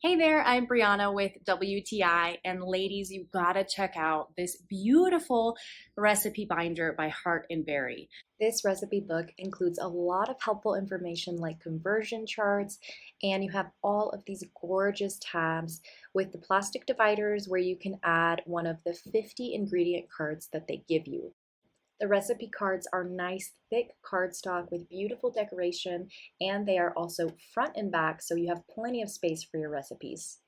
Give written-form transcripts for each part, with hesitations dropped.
Hey there, I'm Brianna with WTI, and ladies, you gotta check out this beautiful recipe binder by Heart and Berry. This recipe book includes a lot of helpful information like conversion charts, and you have all of these gorgeous tabs with the plastic dividers where you can add one of the 50 ingredient cards that they give you. The recipe cards are nice, thick cardstock with beautiful decoration, and they are also front and back, so you have plenty of space for your recipes.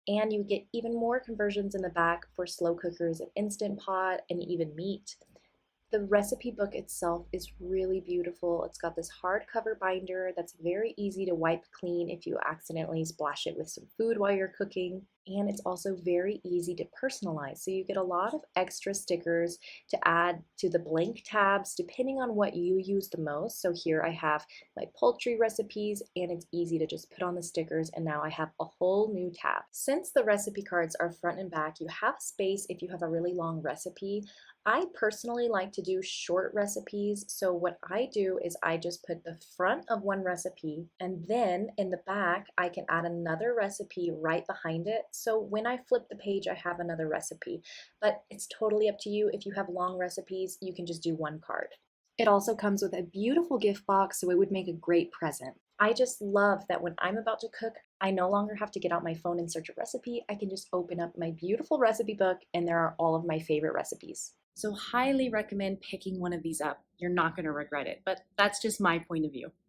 And you get even more conversions in the back for slow cookers and Instant Pot and even meat. The recipe book itself is really beautiful. It's got this hardcover binder that's very easy to wipe clean if you accidentally splash it with some food while you're cooking. And it's also very easy to personalize. So you get a lot of extra stickers to add to the blank tabs depending on what you use the most. So here I have my poultry recipes, and it's easy to just put on the stickers, and now I have a whole new tab. Since the recipe cards are front and back, you have space if you have a really long recipe. I personally like to do short recipes, so what I do is I just put the front of one recipe, and then in the back I can add another recipe right behind it, so when I flip the page I have another recipe. But it's totally up to you. If you have long recipes, you can just do one card. It also comes with a beautiful gift box, so it would make a great present. I just love that when I'm about to cook, I no longer have to get out my phone and search a recipe. I can just open up my beautiful recipe book, and there are all of my favorite recipes. So highly recommend picking one of these up. You're not going to regret it, but that's just my point of view.